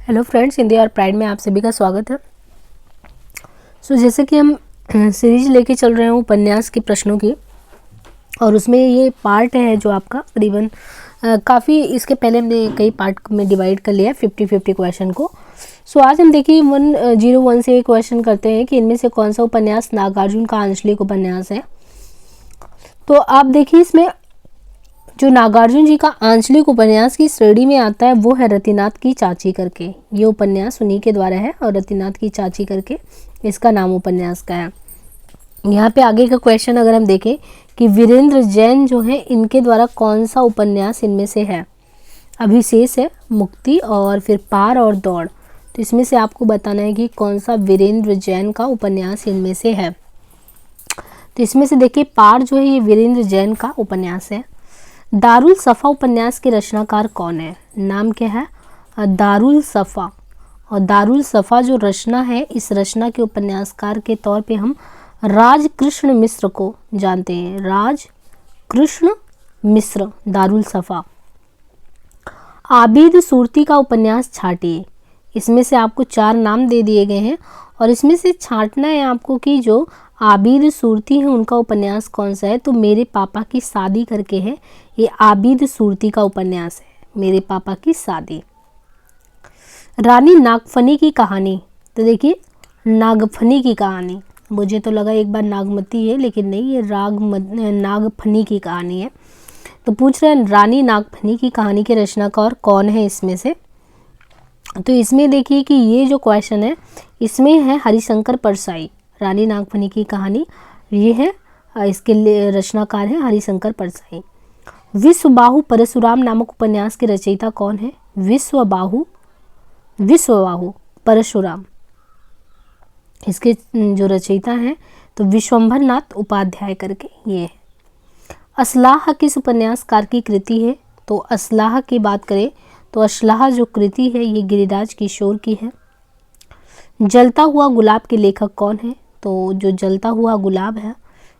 Hello friends, Hindi और pride में आप सभी का स्वागत है। जैसे कि हम सीरीज लेके चल रहे हैं उपन्यास के प्रश्नों की, और उसमें ये पार्ट है जो आपका करीबन काफ़ी इसके पहले हमने कई पार्ट में डिवाइड कर लिया है 50-50 क्वेश्चन को। आज हम देखिए 101 से क्वेश्चन करते हैं कि इनमें से कौन सा उपन्यास नागार्जुन का आंचलिक उपन्यास है। तो आप देखिए इसमें जो नागार्जुन जी का आंचलिक उपन्यास की श्रेणी में आता है वो है रतिनाथ की चाची करके। ये उपन्यास उन्हीं के द्वारा है और रतिनाथ की चाची करके इसका नाम उपन्यास का है। यहाँ पे आगे का क्वेश्चन अगर हम देखें कि वीरेंद्र जैन जो है इनके द्वारा कौन सा उपन्यास इनमें से है। अभिशेष है, मुक्ति और फिर पार और दौड़। तो इसमें से आपको बताना है कि कौन सा वीरेंद्र जैन का उपन्यास इनमें से है। तो इसमें से देखिए पार जो है ये वीरेंद्र जैन का उपन्यास है। दारुल सफ़ा उपन्यास के रचनाकार कौन है? नाम क्या है? दारुल सफ़ा। और दारुल सफ़ा जो रचना है, इस रचना के उपन्यासकार के तौर पे हम राजकृष्ण मिश्र को जानते हैं। राजकृष्ण मिश्र, दारुल सफ़ा। आबिद सूरती का उपन्यास छाटिए। इसमें से आपको 4 नाम दे दिए गए हैं और इसमें से छांटना है आपको कि जो आबिद सूरती है उनका उपन्यास कौन सा है। तो मेरे पापा की शादी करके है, ये आबिद सूरती का उपन्यास है, मेरे पापा की शादी। रानी नागफनी की कहानी। तो देखिए नागफनी की कहानी, मुझे तो लगा एक बार नागमती है, लेकिन नहीं, ये नागफनी की कहानी है। तो पूछ रहे हैं रानी नागफनी की कहानी के रचनाकार कौन है इसमें से। तो इसमें देखिए कि ये जो क्वेश्चन है इसमें है हरिशंकर परसाई। रानी नागफनी की कहानी ये है, इसके रचनाकार है हरिशंकर परसाई। विश्वबाहु परशुराम नामक उपन्यास के रचयिता कौन है? विश्वबाहु परशुराम, इसके जो रचयिता हैं तो विश्वंभर नाथ उपाध्याय करके ये है। असलाह किस उपन्यासकार की कृति है? तो असलाह की बात करें तो असलाह जो कृति है ये गिरिराज किशोर की है। जलता हुआ गुलाब के लेखक कौन है? तो जो जलता हुआ गुलाब है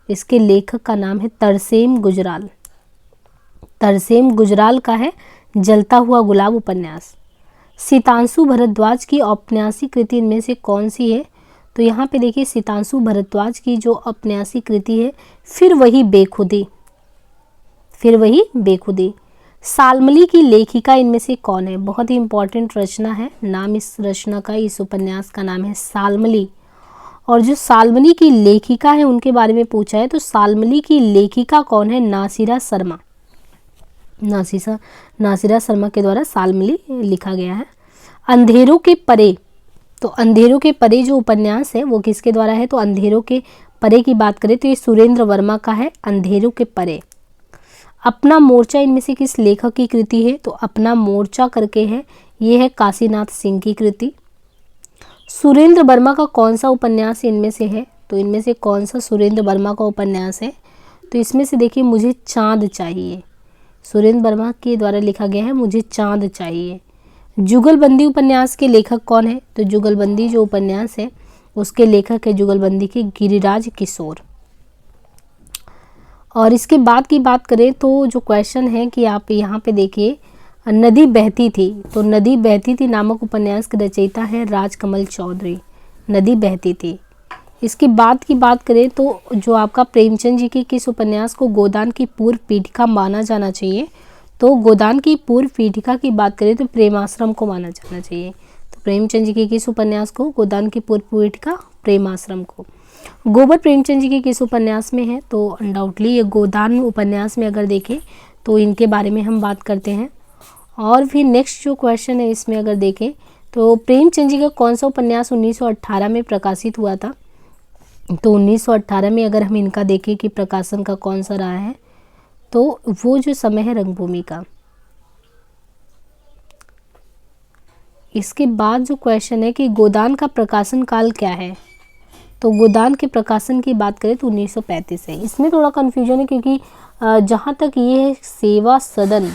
इसके लेखक का नाम है तरसेम गुजराल। तरसेम गुजराल का है जलता हुआ गुलाब उपन्यास। सितांशु भारद्वाज की औपन्यासिक कृति इनमें से कौन सी है? तो यहाँ पे देखिए सितांशु भारद्वाज की जो औपन्यासिक कृति है फिर वही बेखुदी। सालमली की लेखिका इनमें से कौन है? बहुत ही इंपॉर्टेंट रचना है, नाम इस रचना का, इस उपन्यास का नाम है सालमली। और जो सालमली की लेखिका है उनके बारे में पूछा है, तो सालमली की लेखिका कौन है? नासिरा शर्मा। नासिरा शर्मा के द्वारा सालमली लिखा गया है। अंधेरों के परे। तो अंधेरों के परे जो उपन्यास है वो किसके द्वारा है? तो अंधेरों के परे की बात करें तो ये सुरेंद्र वर्मा का है, अंधेरों के परे। अपना मोर्चा इनमें से किस लेखक की कृति है? तो अपना मोर्चा करके है, ये है काशीनाथ सिंह की कृति। सुरेंद्र वर्मा का कौन सा उपन्यास इनमें से है? तो इनमें से कौन सा सुरेंद्र वर्मा का उपन्यास है? तो इसमें से देखिए मुझे चांद चाहिए, सुरेंद्र वर्मा के द्वारा लिखा गया है मुझे चांद चाहिए। जुगलबंदी उपन्यास के लेखक कौन है? तो जुगलबंदी जो उपन्यास है उसके लेखक है जुगलबंदी के गिरिराज किशोर। और इसके बाद की बात करें तो जो क्वेश्चन है कि आप यहाँ पे देखिए नदी बहती थी। तो नदी बहती थी नामक उपन्यास के रचयिता है राजकमल चौधरी। नदी बहती थी। इसके बाद की बात करें तो जो आपका प्रेमचंद जी के किस उपन्यास को गोदान की पूर्व पीठिका माना जाना चाहिए? तो गोदान की पूर्व पीठिका की बात करें तो प्रेमाश्रम को माना जाना चाहिए। तो प्रेमचंद जी के किस उपन्यास को? गोदान की पूर्व पीठिका प्रेमाश्रम को। गोबर प्रेमचंद जी के किस उपन्यास में है? तो अनडाउटली ये गोदान उपन्यास में अगर देखें तो इनके बारे में हम बात करते हैं। और फिर नेक्स्ट जो क्वेश्चन है इसमें अगर देखें तो प्रेमचंद जी का कौन सा उपन्यास 1918 में प्रकाशित हुआ था? तो 1918 में अगर हम इनका देखें कि प्रकाशन का कौन सा रहा है तो वो जो समय है रंगभूमि का। इसके बाद जो क्वेश्चन है कि गोदान का प्रकाशन काल क्या है? तो गोदान के प्रकाशन की बात करें तो 1935 है। इसमें थोड़ा कन्फ्यूजन है क्योंकि जहाँ तक ये है सेवा सदन,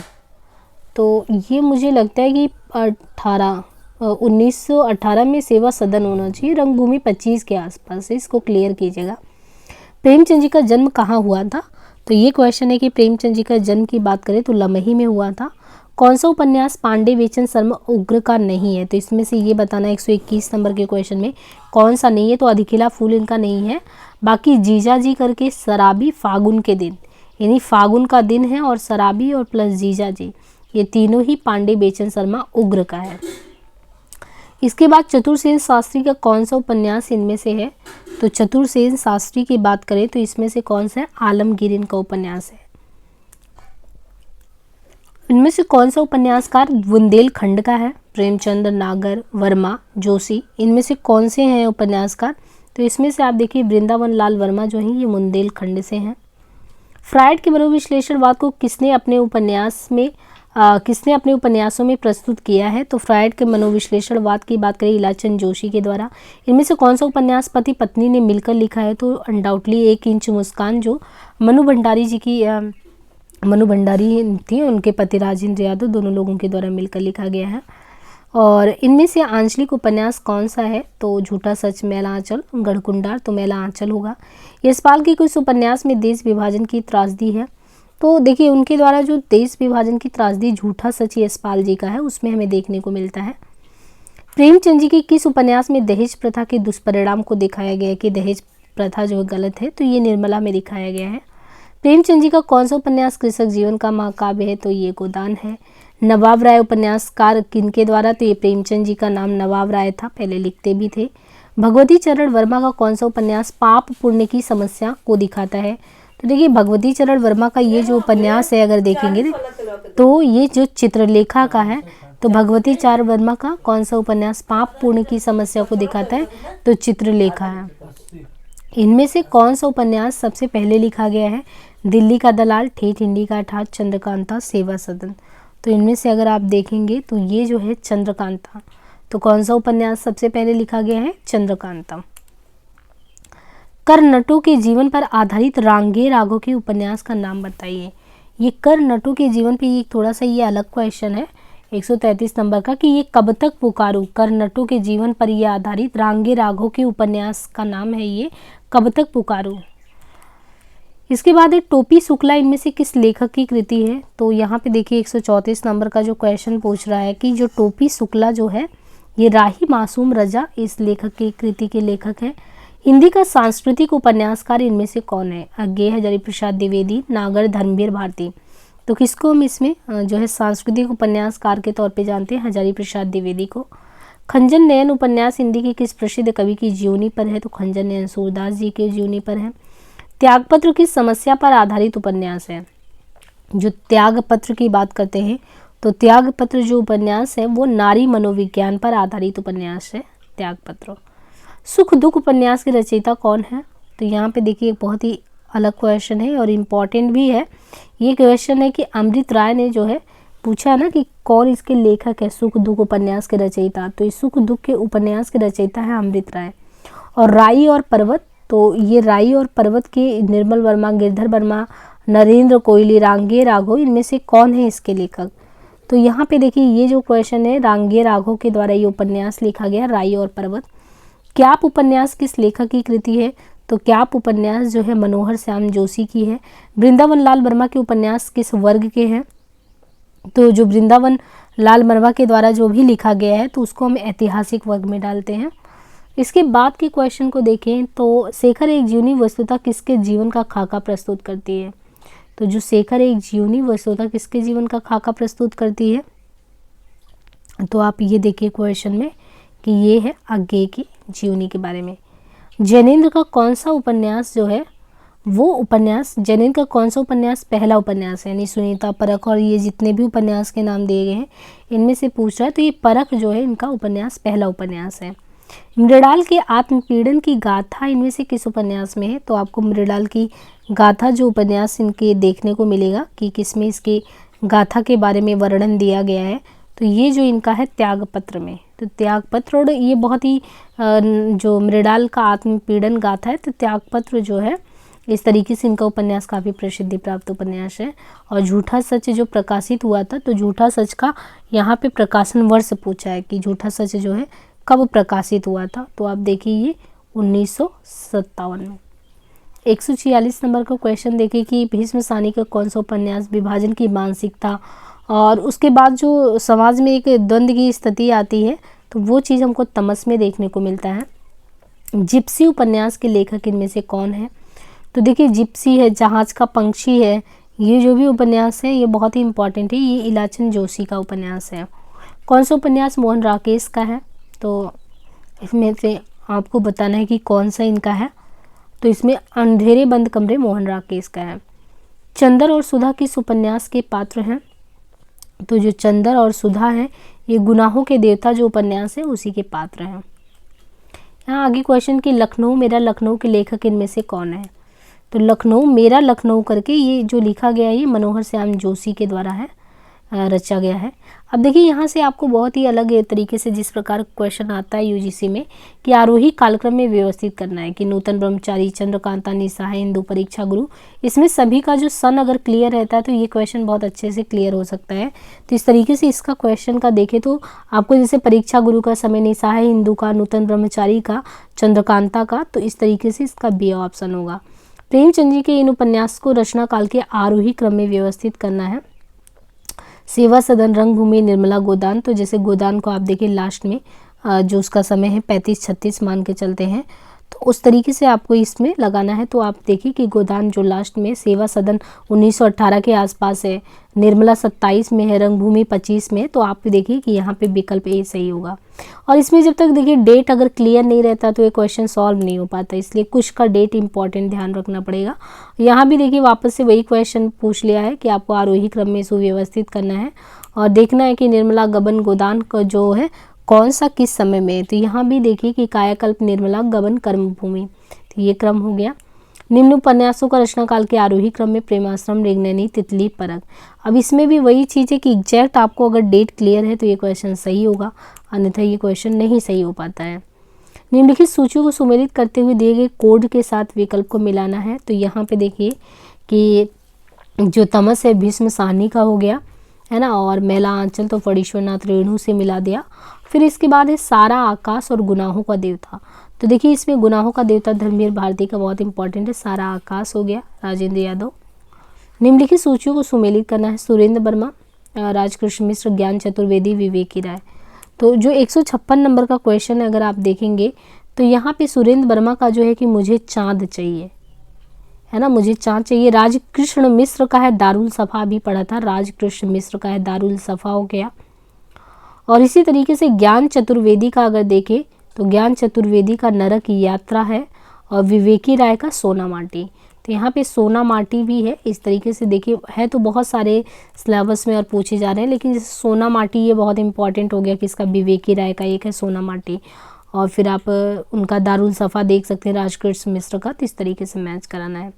तो ये मुझे लगता है कि 1918 में सेवा सदन होना चाहिए, रंगभूमि 25 के आसपास है, इसको क्लियर कीजिएगा। प्रेमचंद जी का जन्म कहाँ हुआ था? तो ये क्वेश्चन है कि प्रेमचंद जी का जन्म की बात करें तो लमही में हुआ था। कौन सा उपन्यास पांडे बेचन शर्मा उग्र का नहीं है? तो इसमें से ये बताना 121 नंबर के क्वेश्चन में कौन सा नहीं है। तो अधिकिला फूल इनका नहीं है। बाकी जीजा जी करके शराबी, फागुन के दिन, यानी फागुन का दिन है, और शराबी और प्लस जीजा जी, ये तीनों ही पांडे बेचन शर्मा उग्र का है। इसके बाद चतुरसेन शास्त्री का कौन सा उपन्यास इनमें से है? तो चतुरसेन शास्त्री की बात करें तो इसमें से कौन सा है? आलमगीर इनका उपन्यास है। इनमें से कौन सा उपन्यासकार बुंदेलखंड का है? प्रेमचंद, नागर, वर्मा, जोशी, इनमें से कौन से हैं उपन्यासकार? तो इसमें से आप देखिए वृंदावन लाल वर्मा जो हैं ये बुंदेलखंड से हैं। फ्रायड के मनोविश्लेषणवाद को किसने अपने उपन्यासों में प्रस्तुत किया है? तो फ्रायड के मनोविश्लेषणवाद की बात करें इलाचंद जोशी के द्वारा। इनमें से कौन सा उपन्यास पति पत्नी ने मिलकर लिखा है? तो अनडाउटली 1 इंच मुस्कान, जो मनु भंडारी थी, उनके पति राजेंद्र यादव, दोनों लोगों के द्वारा मिलकर लिखा गया है। और इनमें से आंचलिक उपन्यास कौन सा है? तो झूठा सच, मैला आंचल, गढ़कुंडार, तो मैला आंचल होगा। यशपाल के कुछ उपन्यास में देश विभाजन की त्रासदी है। तो देखिए उनके द्वारा जो देश विभाजन की त्रासदी झूठा सच यशपाल जी का है, उसमें हमें देखने को मिलता है। प्रेमचंद जी के किस उपन्यास में दहेज प्रथा के दुष्परिणाम को दिखाया गया है कि दहेज प्रथा जो गलत है? तो ये निर्मला में दिखाया गया है। प्रेमचंद जी का कौन सा उपन्यास कृषक जीवन का महाकाव्य है? तो ये गोदान है। नवाब राय उपन्यासकार किनके द्वारा? तो ये प्रेमचंद जी का नाम नवाब राय था, पहले लिखते भी थे। भगवती चरण वर्मा का कौन सा उपन्यास पाप पुण्य की समस्या को दिखाता है? तो देखिए भगवती चरण वर्मा का ये जो उपन्यास है, अगर देखेंगे तो ये जो चित्रलेखा का है, तो भगवती चरण वर्मा का कौन सा उपन्यास पाप पुण्य की समस्या को दिखाता है? तो चित्रलेखा है। इनमें से कौन सा उपन्यास सबसे पहले लिखा गया है? दिल्ली का दलाल, ठेठ हिंदी का ठाठ, चंद्रकांता, सेवा सदन। तो इनमें से अगर आप देखेंगे तो ये जो है चंद्रकांता। तो कौन सा उपन्यास सबसे पहले लिखा गया है? चंद्रकांता। कर्नटों के जीवन पर आधारित रांगे राघव के उपन्यास का नाम बताइए। ये कर्नटों के जीवन पे ये थोड़ा सा ये अलग क्वेश्चन है 133 नंबर का, कि ये कब तक पुकारूं। कर्नटों के जीवन पर ये आधारित रांगे राघव के उपन्यास का नाम है ये कब तक पुकारूं। इसके बाद एक टोपी शुक्ला इनमें से किस लेखक की कृति है? तो यहाँ पे देखिए 134 नंबर का जो क्वेश्चन पूछ रहा है कि जो टोपी शुक्ला जो है ये राही मासूम रजा इस लेखक की कृति के लेखक है। हिंदी का सांस्कृतिक उपन्यासकार इनमें से कौन है? अज्ञेय हजारी प्रसाद द्विवेदी, नागर, धर्मवीर भारती। तो किसको हम इसमें जो है सांस्कृतिक उपन्यासकार के तौर पे जानते हैं? हजारी प्रसाद द्विवेदी को। खंजन नयन उपन्यास हिंदी की किस प्रसिद्ध कवि की जीवनी पर है? तो खंजन नयन सूरदास जी के जीवनी पर है। त्यागपत्र किस समस्या पर आधारित उपन्यास है? जो त्यागपत्र की बात करते हैं तो त्यागपत्र जो उपन्यास है वो नारी मनोविज्ञान पर आधारित उपन्यास है त्यागपत्र। सुख दुख उपन्यास के रचयिता कौन है? तो यहाँ पे देखिए बहुत ही अलग क्वेश्चन है और इम्पॉर्टेंट भी है। ये क्वेश्चन है कि अमृत राय ने जो है पूछा ना कि कौन इसके लेखक है सुख दुख उपन्यास के रचयिता। तो इस सुख दुख के उपन्यास के रचयिता है अमृत राय। और राई और पर्वत, तो ये राई और पर्वत के निर्मल वर्मा, गिरधर वर्मा, नरेंद्र कोयली, रांगे राघव, इनमें से कौन है इसके लेखक? तो यहाँ पे देखिए ये जो क्वेश्चन है रांगे राघव के द्वारा ये उपन्यास लिखा गया राई और पर्वत। क्याप उपन्यास किस लेखक की कृति है? तो क्याप उपन्यास जो है मनोहर श्याम जोशी की है। वृंदावन लाल वर्मा के उपन्यास किस वर्ग के हैं? तो जो वृंदावन लाल वर्मा के द्वारा जो भी लिखा गया है तो उसको हम ऐतिहासिक वर्ग में डालते हैं। इसके बाद के क्वेश्चन को देखें तो शेखर एक जीवनी वस्तुतः किसके जीवन का खाका प्रस्तुत करती है? तो जो शेखर एक जीवनी वस्तुतः किसके जीवन का खाका प्रस्तुत करती है? तो आप ये देखिए क्वेश्चन में कि ये है अज्ञेय की जीवनी के बारे में। जैनेन्द्र का कौन सा उपन्यास जो है वो उपन्यास, जैनेन्द्र का कौन सा उपन्यास पहला उपन्यास है? यानी सुनीता, परख और ये जितने भी उपन्यास के नाम दिए गए हैं इनमें से पूछ रहा है तो ये परख जो है इनका उपन्यास पहला उपन्यास है। मृणाल के आत्मपीड़न की गाथा इनमें से किस उपन्यास में है? तो आपको मृणाल की गाथा जो उपन्यास इनके देखने को मिलेगा कि किसमें इसकी गाथा के बारे में वर्णन दिया गया है। तो ये जो इनका है त्यागपत्र में। तो त्यागपत्र, और ये बहुत ही जो मृणाल का आत्मपीड़न गाथा है तो त्यागपत्र जो है इस तरीके से इनका उपन्यास काफ़ी प्रसिद्धि प्राप्त उपन्यास है। और झूठा सच जो प्रकाशित हुआ था तो झूठा सच का यहाँ पे प्रकाशन वर्ष पूछा है कि झूठा सच जो है कब प्रकाशित हुआ था। तो आप देखिए ये 1957 में। 146 नंबर का क्वेश्चन देखिए कि भीष्म सानी का कौन सा उपन्यास विभाजन की मानसिकता और उसके बाद जो समाज में एक द्वंद्व की स्थिति आती है तो वो चीज़ हमको तमस में देखने को मिलता है। जिप्सी उपन्यास के लेखक इनमें से कौन है? तो देखिए जिप्सी है, जहाज का पंछी है, ये जो भी उपन्यास है ये बहुत ही इंपॉर्टेंट है। ये इलाचन जोशी का उपन्यास है। कौन सा उपन्यास मोहन राकेश का है? तो इसमें से आपको बताना है कि कौन सा इनका है। तो इसमें अंधेरे बंद कमरे मोहन राकेश का है। चंदर और सुधा किस उपन्यास के पात्र हैं? तो जो चंदर और सुधा है ये गुनाहों के देवता जो उपन्यास है उसी के पात्र हैं। यहाँ आगे क्वेश्चन कि लखनऊ मेरा लखनऊ के लेखक इनमें से कौन है? तो लखनऊ मेरा लखनऊ करके ये जो लिखा गया है ये मनोहर श्याम जोशी के द्वारा है, रचा गया है। अब देखिए यहाँ से आपको बहुत ही अलग तरीके से जिस प्रकार क्वेश्चन आता है यूजीसी में कि आरोही कालक्रम में व्यवस्थित करना है कि नूतन ब्रह्मचारी, चंद्रकांता, निशा है, हिंदू परीक्षा गुरु, इसमें सभी का जो सन अगर क्लियर रहता है तो ये क्वेश्चन बहुत अच्छे से क्लियर हो सकता है। तो इस तरीके से इसका क्वेश्चन का देखें तो आपको जैसे परीक्षा गुरु का समय, निशा है हिंदू का, नूतन ब्रह्मचारी का, चंद्रकांता का, तो इस तरीके से इसका बी ऑप्शन होगा। प्रेमचंद जी के इन उपन्यास को रचना काल के आरोही क्रम में व्यवस्थित करना है। सेवा सदन, रंगभूमि, निर्मला, गोदान, तो जैसे गोदान को आप देखिए लास्ट में जो उसका समय है 35-36 मान के चलते हैं, तो उस तरीके से आपको इसमें लगाना है। तो आप देखिए कि गोदान जो लास्ट में, सेवा सदन 1918 के आसपास है, निर्मला 27 में है, रंगभूमि 25 में, तो आप देखिए कि यहाँ पे विकल्प ए सही होगा। और इसमें जब तक देखिए डेट अगर क्लियर नहीं रहता तो ये क्वेश्चन सॉल्व नहीं हो पाता, इसलिए कुछ का डेट इंपॉर्टेंट ध्यान रखना पड़ेगा। यहाँ भी देखिए वापस से वही क्वेश्चन पूछ लिया है कि आपको आरोही क्रम में सुव्यवस्थित करना है और देखना है कि निर्मला, गबन, गोदान का जो है कौन सा किस समय में। तो यहाँ भी देखिए कि कायाकल्प, निर्मला, गबन, कर्मभूमि, तो ये क्रम हो गया। निम्न उपन्यासों का रचना काल के आरोही क्रम में प्रेमाश्रम, रेंगननी, तितली, परख। अब इसमें भी वही चीज़ है कि एग्जैक्ट आपको अगर डेट क्लियर है तो ये क्वेश्चन सही होगा, अन्यथा ये क्वेश्चन नहीं सही हो पाता है। निम्नलिखित सूचियों को सुमेलित करते हुए दिए गए कोड के साथ विकल्प को मिलाना है। तो यहाँ पे देखिए कि जो तमस है भीष्म साहनी का हो गया है ना, और मेला आंचल तो फणीश्वरनाथ रेणु से मिला दिया। फिर इसके बाद है सारा आकाश और गुनाहों का देवता। तो देखिए इसमें गुनाहों का देवता धर्मवीर भारती का बहुत इंपॉर्टेंट है, सारा आकाश हो गया, राजेंद्र यादव। निम्नलिखित सूचियों को सुमेलित करना है। सुरेंद्र वर्मा, राजकृष्ण मिश्र, ज्ञान चतुर्वेदी, विवेकी राय। तो जो 156 नंबर का क्वेश्चन है अगर आप देखेंगे तो यहाँ पे सुरेंद्र वर्मा का जो है कि मुझे चांद चाहिए, है ना, मुझे चांद चाहिए। राजकृष्ण मिश्र का है दारुल सफा, भी पढ़ा था, राजकृष्ण मिश्र का है दारुल सफा हो गया। और इसी तरीके से ज्ञान चतुर्वेदी का अगर देखें तो ज्ञान चतुर्वेदी का नरक यात्रा है और विवेकी राय का सोना माटी। तो यहाँ पे सोना माटी भी है। इस तरीके से देखिए है तो बहुत सारे सिलेबस में और पूछे जा रहे हैं, लेकिन जैसे सोना माटी ये बहुत इंपॉर्टेंट हो गया कि इसका विवेकी राय का एक है सोना माटी, और फिर आप उनका दारुल सफ़ा देख सकते हैं राजकृष्ण मिश्र का। तो इस तरीके से मैच कराना है।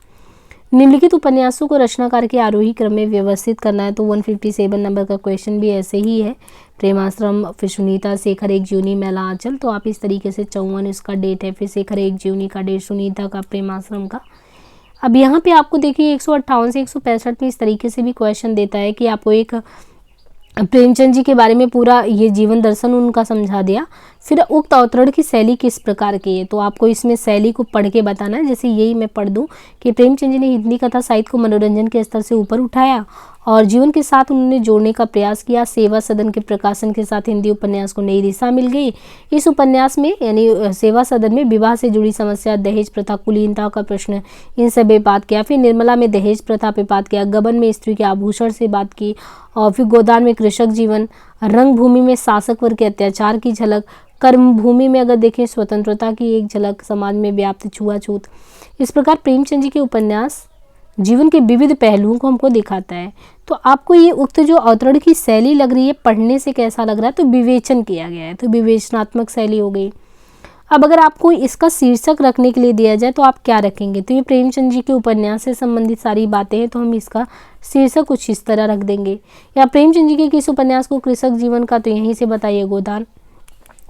निम्नलिखित उपन्यासों को रचनाकार के आरोही क्रम में व्यवस्थित करना है। तो 157 नंबर का क्वेश्चन भी ऐसे ही है, प्रेमाश्रम, फिर सुनीता, शेखर एक जीवनी, मेला आंचल। तो आप इस तरीके से 54 इसका डेट है, फिर शेखर एक जीवनी का डेट, सुनीता का, प्रेमाश्रम का। अब यहाँ पे आपको देखिए 158 से 165 में इस तरीके से भी क्वेश्चन देता है कि आपको एक प्रेमचंद जी के बारे में पूरा ये जीवन दर्शन उनका समझा दिया, फिर उक्त अवतरण की शैली किस प्रकार की है। तो आपको इसमें शैली को पढ़ के बताना है। जैसे यही मैं पढ़ दूं कि प्रेमचंद जी ने हिंदी कथा साहित्य को मनोरंजन के स्तर से ऊपर उठाया और जीवन के साथ उन्होंने जोड़ने का प्रयास किया। सेवा सदन के प्रकाशन के साथ हिंदी उपन्यास को नई दिशा मिल गई। इस उपन्यास में यानी सेवा सदन में विवाह से जुड़ी समस्या, दहेज प्रथा, कुलीनता का प्रश्न, इन सब पे बात किया। फिर निर्मला में दहेज प्रथा पे बात किया, गबन में स्त्री के आभूषण से बात की, और फिर गोदान में कृषक जीवन, रंगभूमि में शासक वर्ग के अत्याचार की झलक, कर्मभूमि में अगर देखें स्वतंत्रता की एक झलक, समाज में व्याप्त छुआछूत। इस प्रकार प्रेमचंद जी के उपन्यास जीवन के विविध पहलुओं को हमको दिखाता है। तो आपको ये उक्त जो अवतरण की शैली लग रही है, पढ़ने से कैसा लग रहा है, तो विवेचन किया गया है, तो विवेचनात्मक शैली हो गई। अब अगर आपको इसका शीर्षक रखने के लिए दिया जाए तो आप क्या रखेंगे, तो ये प्रेमचंद जी के उपन्यास से संबंधित सारी बातें हैं, तो हम इसका शीर्षक कुछ इस तरह रख देंगे। या प्रेमचंद जी के किस उपन्यास को कृषक जीवन का, तो यहीं से बताइए गोदान।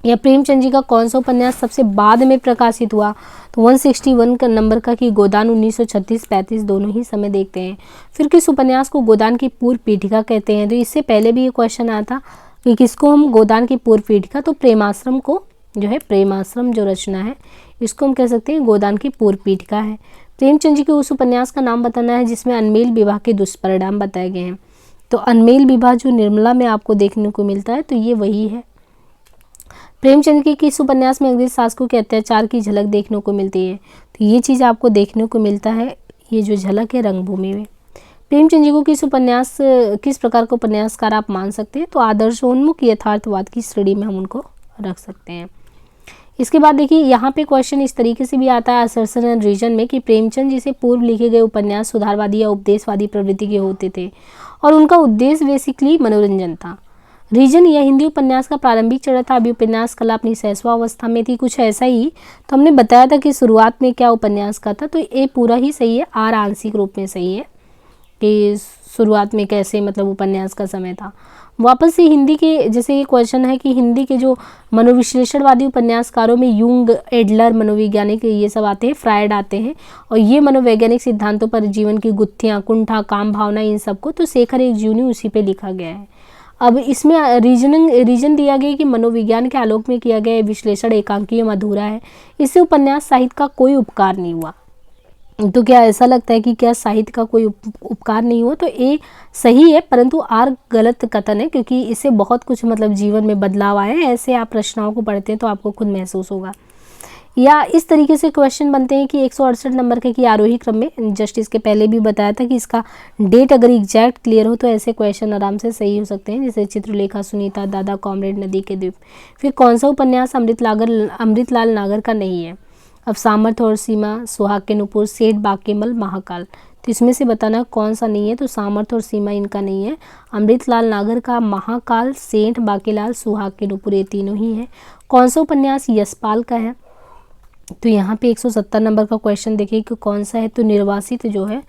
या प्रेमचंद जी का कौन सा उपन्यास सबसे बाद में प्रकाशित हुआ, तो 161 का नंबर का कि गोदान 1936-35 दोनों ही समय देखते हैं। फिर किस उपन्यास को गोदान की पूर्व पीठिका कहते हैं, तो इससे पहले भी ये क्वेश्चन आया था कि किसको हम गोदान की पूर्व पीठिका, तो प्रेमाश्रम को जो है, प्रेमाश्रम जो रचना है इसको हम कह सकते हैं गोदान की पूर्व पीठिका है। प्रेमचंद जी के उस उपन्यास का नाम बताना है जिसमें अनमेल विवाह के दुष्परिणाम बताए गए हैं। तो अनमेल विवाह जो निर्मला में आपको देखने को मिलता है तो ये वही है। प्रेमचंद के किस उपन्यास में अंग्रेज शासकों के अत्याचार की झलक देखने को मिलती है? तो ये चीज़ आपको देखने को मिलता है, ये जो झलक है रंगभूमि में। प्रेमचंद जी को किस प्रकार का उपन्यासकार आप मान सकते हैं? तो आदर्शोन्मुख यथार्थवाद की श्रेणी में हम उनको रख सकते हैं। इसके बाद देखिए यहाँ पे क्वेश्चन इस तरीके से भी आता है असर्शन एंड रीजन में कि प्रेमचंद जी से पूर्व लिखे गए उपन्यास सुधारवादी या उपदेशवादी प्रवृत्ति के होते थे और उनका उद्देश्य बेसिकली मनोरंजन था। रीजन यह हिंदी उपन्यास का प्रारंभिक चरण था, अभी उपन्यास कला अपनी शैशवावस्था में थी, कुछ ऐसा ही। तो हमने बताया था कि शुरुआत में क्या उपन्यास का था, तो ये पूरा ही सही है, आर आंशिक रूप में सही है कि शुरुआत में कैसे मतलब उपन्यास का समय था। वापस से हिंदी के, जैसे ये क्वेश्चन है कि हिंदी के जो मनोविश्लेषणवादी उपन्यासकारों में यूंग, एडलर मनोवैज्ञानिक ये सब आते हैं, फ्रायड आते हैं, और ये मनोवैज्ञानिक सिद्धांतों पर जीवन की गुत्थियाँ, कुंठा, काम भावना, इन सबको तो शेखर एक जीवनी उसी पे लिखा गया है। अब इसमें रीजन दिया गया कि मनोविज्ञान के आलोक में किया गया विश्लेषण एकांकीय अधूरा है, इससे उपन्यास साहित्य का कोई उपकार नहीं हुआ। तो क्या ऐसा लगता है कि क्या साहित्य का कोई उपकार नहीं हुआ? तो ये सही है, परंतु आर गलत कथन है, क्योंकि इससे बहुत कुछ मतलब जीवन में बदलाव आए हैं। ऐसे आप रचनाओं को पढ़ते हैं तो आपको खुद महसूस होगा। या इस तरीके से क्वेश्चन बनते हैं कि 168 नंबर के कि आरोही क्रम में, जस्ट इसके पहले भी बताया था कि इसका डेट अगर एग्जैक्ट क्लियर हो तो ऐसे क्वेश्चन आराम से सही हो सकते हैं, जैसे चित्रलेखा, सुनीता, दादा, कॉमरेड, नदी के द्वीप। फिर कौन सा उपन्यास अमृतलाल नागर का नहीं है? अब सामर्थ्य और सीमा, सुहाग के नुपुर, सेठ बाकेमल, महाकाल। तो इसमें से बताना कौन सा नहीं है? तो सामर्थ्य और सीमा इनका नहीं है। अमृतलाल नागर का महाकाल, सेठ बाकेलाल, सुहाग के नुपुर, ये तीनों ही है। कौन सा उपन्यास यशपाल का है? तो यहाँ पे 170 नंबर का क्वेश्चन देखिए कि कौन सा है? तो निर्वासित जो है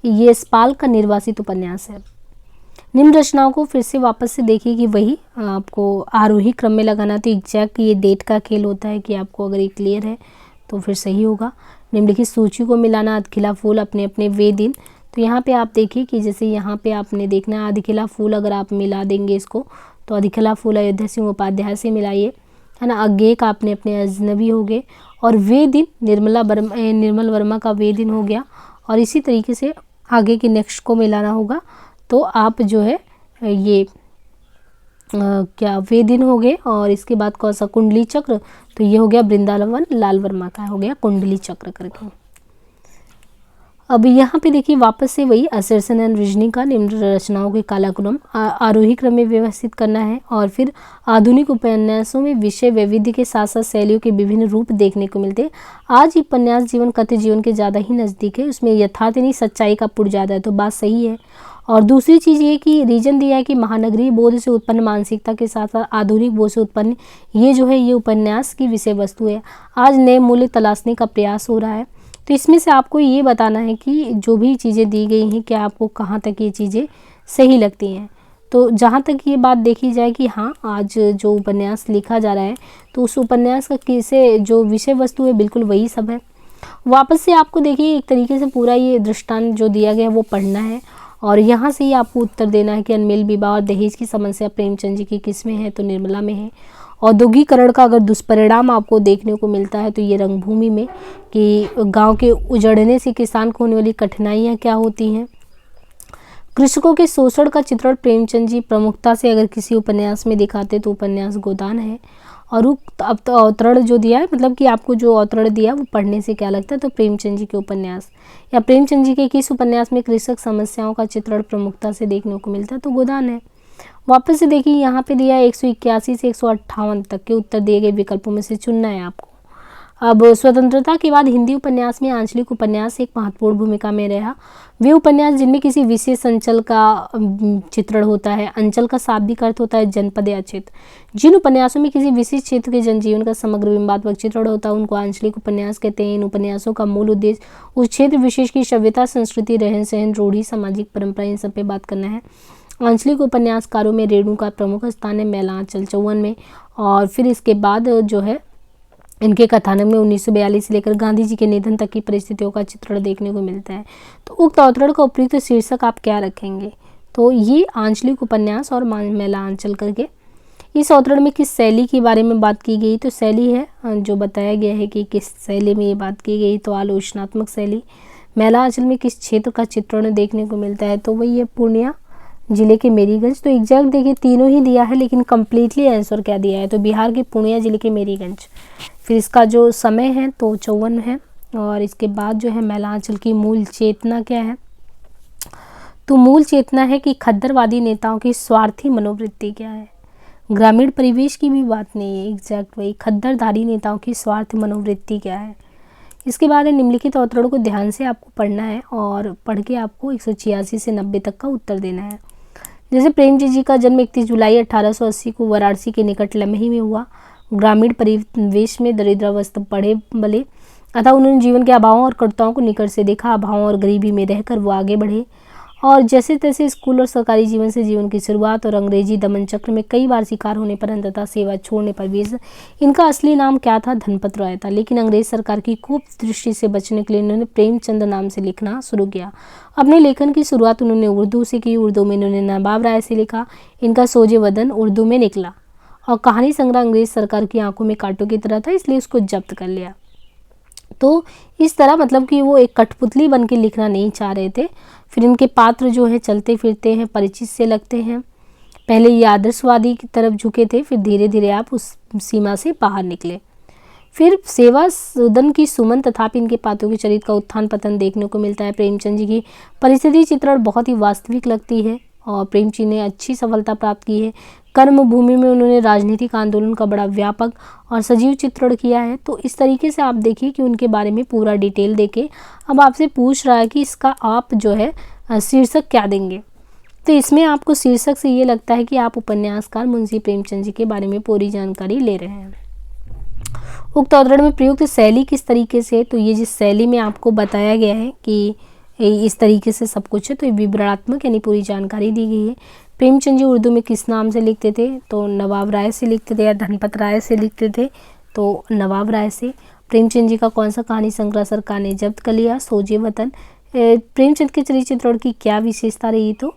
ये यशपाल का निर्वासित उपन्यास है। निम्न रचनाओं को फिर से वापस से देखिए कि वही आपको आरोही क्रम में लगाना, तो एग्जैक्ट ये डेट का खेल होता है कि आपको अगर ये क्लियर है तो फिर सही होगा। निम्नलिखित सूची को मिलाना, अधखिला फूल, अपने अपने वे दिन। तो यहाँ पे आप देखिए कि जैसे यहाँ पे आपने देखना है अधखिला फूल, अगर आप मिला देंगे इसको तो अधखिला फूल अयोध्या सिंह उपाध्याय से मिलाइए, है ना। अज्ञे का अपने अपने अजनबी हो गए, और वे दिन निर्मल वर्मा का वे दिन हो गया। और इसी तरीके से आगे के नेक्स्ट को मिलाना होगा, तो आप जो है ये क्या वे दिन हो गए, और इसके बाद कौन सा? कुंडली चक्र। तो ये हो गया वृंदावन लाल वर्मा का हो गया कुंडली चक्र करके। अब यहाँ पे देखिए वापस से वही असर्सन एंड रीजनिंग का निम्न रचनाओं के कालाक्रम आरोही क्रम में व्यवस्थित करना है, और फिर आधुनिक उपन्यासों में विषय वैविध्य के साथ साथ शैलियों के विभिन्न रूप देखने को मिलते हैं। आज उपन्यास जीवन कथित जीवन के ज़्यादा ही नज़दीक है, उसमें यथार्थ नहीं सच्चाई का पुट ज़्यादा है, तो बात सही है। और दूसरी चीज़ ये कि रीजन दिया है कि महानगरीय बोध से उत्पन्न मानसिकता के साथ साथ आधुनिक बोध से उत्पन्न ये जो है ये उपन्यास की विषय वस्तु है। आज नए मूल्य तलाशने का प्रयास हो रहा है। तो इसमें से आपको ये बताना है कि जो भी चीज़ें दी गई हैं क्या आपको कहाँ तक ये चीज़ें सही लगती हैं। तो जहाँ तक ये बात देखी जाए कि हाँ आज जो उपन्यास लिखा जा रहा है तो उस उपन्यास का किसे जो विषय वस्तु है बिल्कुल वही सब है। वापस से आपको देखिए एक तरीके से पूरा ये दृष्टांत जो दिया गया है वो पढ़ना है, और यहाँ से ही आपको उत्तर देना है कि अनमेल विवाह और दहेज की समस्या प्रेमचंद जी की किस में है? तो निर्मला में है। औद्योगिकरण का अगर दुष्परिणाम आपको देखने को मिलता है तो ये रंगभूमि में, कि गांव के उजड़ने से किसान को होने वाली कठिनाइयाँ क्या होती हैं। कृषकों के शोषण का चित्रण प्रेमचंद जी प्रमुखता से अगर किसी उपन्यास में दिखाते तो उपन्यास गोदान है। और अब तो अवतरण जो दिया है, मतलब कि आपको जो अवतरण दिया वो पढ़ने से क्या लगता है? तो प्रेमचंद जी के उपन्यास, या प्रेमचंद जी के किस उपन्यास में कृषक समस्याओं का चित्रण प्रमुखता से देखने को मिलता है? तो गोदान है। वापस से देखिए यहाँ पे दिया है 181 से 158 तक के उत्तर दिए गए विकल्पों में से चुनना है आपको। अब स्वतंत्रता के बाद हिंदी उपन्यास में आंचलिक उपन्यास एक महत्वपूर्ण भूमिका में रहा। वे उपन्यास जिनमें किसी विशेष अंचल का चित्रण होता है। अंचल का शाब्दिक अर्थ होता है जनपद या क्षेत्र। जिन उपन्यासों में किसी विशेष क्षेत्र के जनजीवन का समग्र बिंबात्मक चित्रण होता है उनको आंचलिक उपन्यास कहते हैं। इन उपन्यासों का मूल उद्देश्य उस क्षेत्र विशेष की सभ्यता, संस्कृति, रहन सहन, रूढ़ी, सामाजिक परंपरा, इन सब पे बात करना है। आंचलिक उपन्यासकारों में रेणु का प्रमुख स्थान है मैलांचल 54 में। और फिर इसके बाद जो है इनके कथानक में 1942 से लेकर गांधी जी के निधन तक की परिस्थितियों का चित्रण देखने को मिलता है। तो उक्त अवतरण का उपयुक्त शीर्षक आप क्या रखेंगे? तो ये आंचलिक उपन्यास और मैलांचल करके। इस अवतरण में किस शैली के बारे में बात की गई? तो शैली है जो बताया गया है कि किस शैली में ये बात की गई, तो आलोचनात्मक शैली। मैलांचल में किस क्षेत्र का चित्रण देखने को मिलता है? तो वही है पूर्णिया जिले के मेरीगंज। तो एग्जैक्ट देखिए तीनों ही दिया है, लेकिन कम्प्लीटली आंसर क्या दिया है, तो बिहार के पूर्णिया जिले के मेरीगंज। फिर इसका जो समय है तो 54 है। और इसके बाद जो है मैलांचल की मूल चेतना क्या है, तो मूल चेतना है कि खद्दरवादी नेताओं की स्वार्थी मनोवृत्ति क्या है। ग्रामीण परिवेश की भी बात नहीं है, एग्जैक्ट वही खद्दरधारी नेताओं की स्वार्थ मनोवृत्ति क्या है। इसके बाद निम्नलिखित अवतरणों को ध्यान से आपको पढ़ना है और पढ़ के आपको 186 से 90 तक का उत्तर देना है। जैसे प्रेमचंद जी का जन्म 31 जुलाई 1880 को वाराणसी के निकट लम्ही में हुआ। ग्रामीण परिवेश में दरिद्रावस्था पढ़े बले, अतः उन्होंने जीवन के अभावों और कटुताओं को निकट से देखा। अभावों और गरीबी में रहकर वो आगे बढ़े और जैसे तैसे स्कूल और सरकारी जीवन से जीवन की शुरुआत और अंग्रेजी दमन चक्र में कई बार शिकार होने पर अंततः सेवा छोड़ने पर भी इनका असली नाम क्या था, धनपत रॉय था। लेकिन अंग्रेज सरकार की कूप दृष्टि से बचने के लिए इन्होंने प्रेमचंद नाम से लिखना शुरू किया। अपने लेखन की शुरुआत उन्होंने उर्दू से की। उर्दू में इन्होंने नवाब राय से लिखा। इनका सोजे वदन उर्दू में निकला और कहानी संग्रह अंग्रेज सरकार की आंखों में कांटों की तरह था, इसलिए उसको जब्त कर लिया। तो इस तरह मतलब कि वो एक कठपुतली बन के लिखना नहीं चाह रहे थे। फिर इनके पात्र जो है चलते फिरते हैं, परिचित से लगते हैं। पहले ये आदर्शवादी की तरफ झुके थे, फिर धीरे धीरे आप उस सीमा से बाहर निकले। फिर सेवा सदन की सुमन तथापि इनके पात्रों के चरित्र का उत्थान पतन देखने को मिलता है। प्रेमचंद जी की परिस्थिति चित्रण बहुत ही वास्तविक लगती है और प्रेमचंद ने अच्छी सफलता प्राप्त की है। कर्म भूमि में उन्होंने राजनीतिक आंदोलन का बड़ा व्यापक और सजीव चित्रण किया है। तो इस तरीके से आप देखिए कि उनके बारे में पूरा डिटेल देके अब आपसे पूछ रहा है कि इसका आप जो है शीर्षक क्या देंगे। तो इसमें आपको शीर्षक से ये लगता है कि आप उपन्यासकार मुंशी प्रेमचंद जी के बारे में पूरी जानकारी ले रहे हैं। उक्त अवतरण में प्रयुक्त शैली किस तरीके से, तो ये जिस शैली में आपको बताया गया है कि इस तरीके से सब कुछ है, तो ये विवरणात्मक यानी पूरी जानकारी दी गई है। प्रेमचंद जी उर्दू में किस नाम से लिखते थे, तो नवाब राय से लिखते थे या धनपत राय से लिखते थे, तो नवाब राय से। प्रेमचंद जी का कौन सा कहानी संग्रह सरकार ने जब्त कर लिया, सोजे वतन। प्रेमचंद के चरित्र चित्रण की क्या विशेषता रही, तो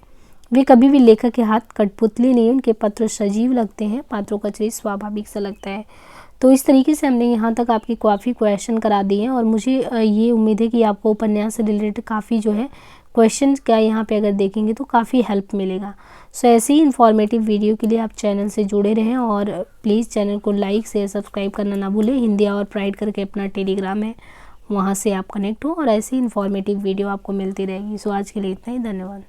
वे कभी भी लेखक के हाथ कठपुतली नहीं, उनके पत्र सजीव लगते हैं, पात्रों का चरित्र स्वाभाविक सा लगता है। तो इस तरीके से हमने यहाँ तक आपकी काफ़ी क्वेश्चन करा दिए हैं और मुझे ये उम्मीद है कि आपको उपन्यास से रिलेटेड काफ़ी जो है क्वेश्चन क्या यहाँ पे अगर देखेंगे तो काफ़ी हेल्प मिलेगा। सो ऐसे ही इन्फॉर्मेटिव वीडियो के लिए आप चैनल से जुड़े रहें और प्लीज़ चैनल को लाइक शेयर सब्सक्राइब करना ना भूलें। हिंदी और प्राइड करके अपना टेलीग्राम है, वहाँ से आप कनेक्ट हो और ऐसी इन्फॉर्मेटिव वीडियो आपको मिलती रहेगी। सो आज के लिए इतना ही, धन्यवाद।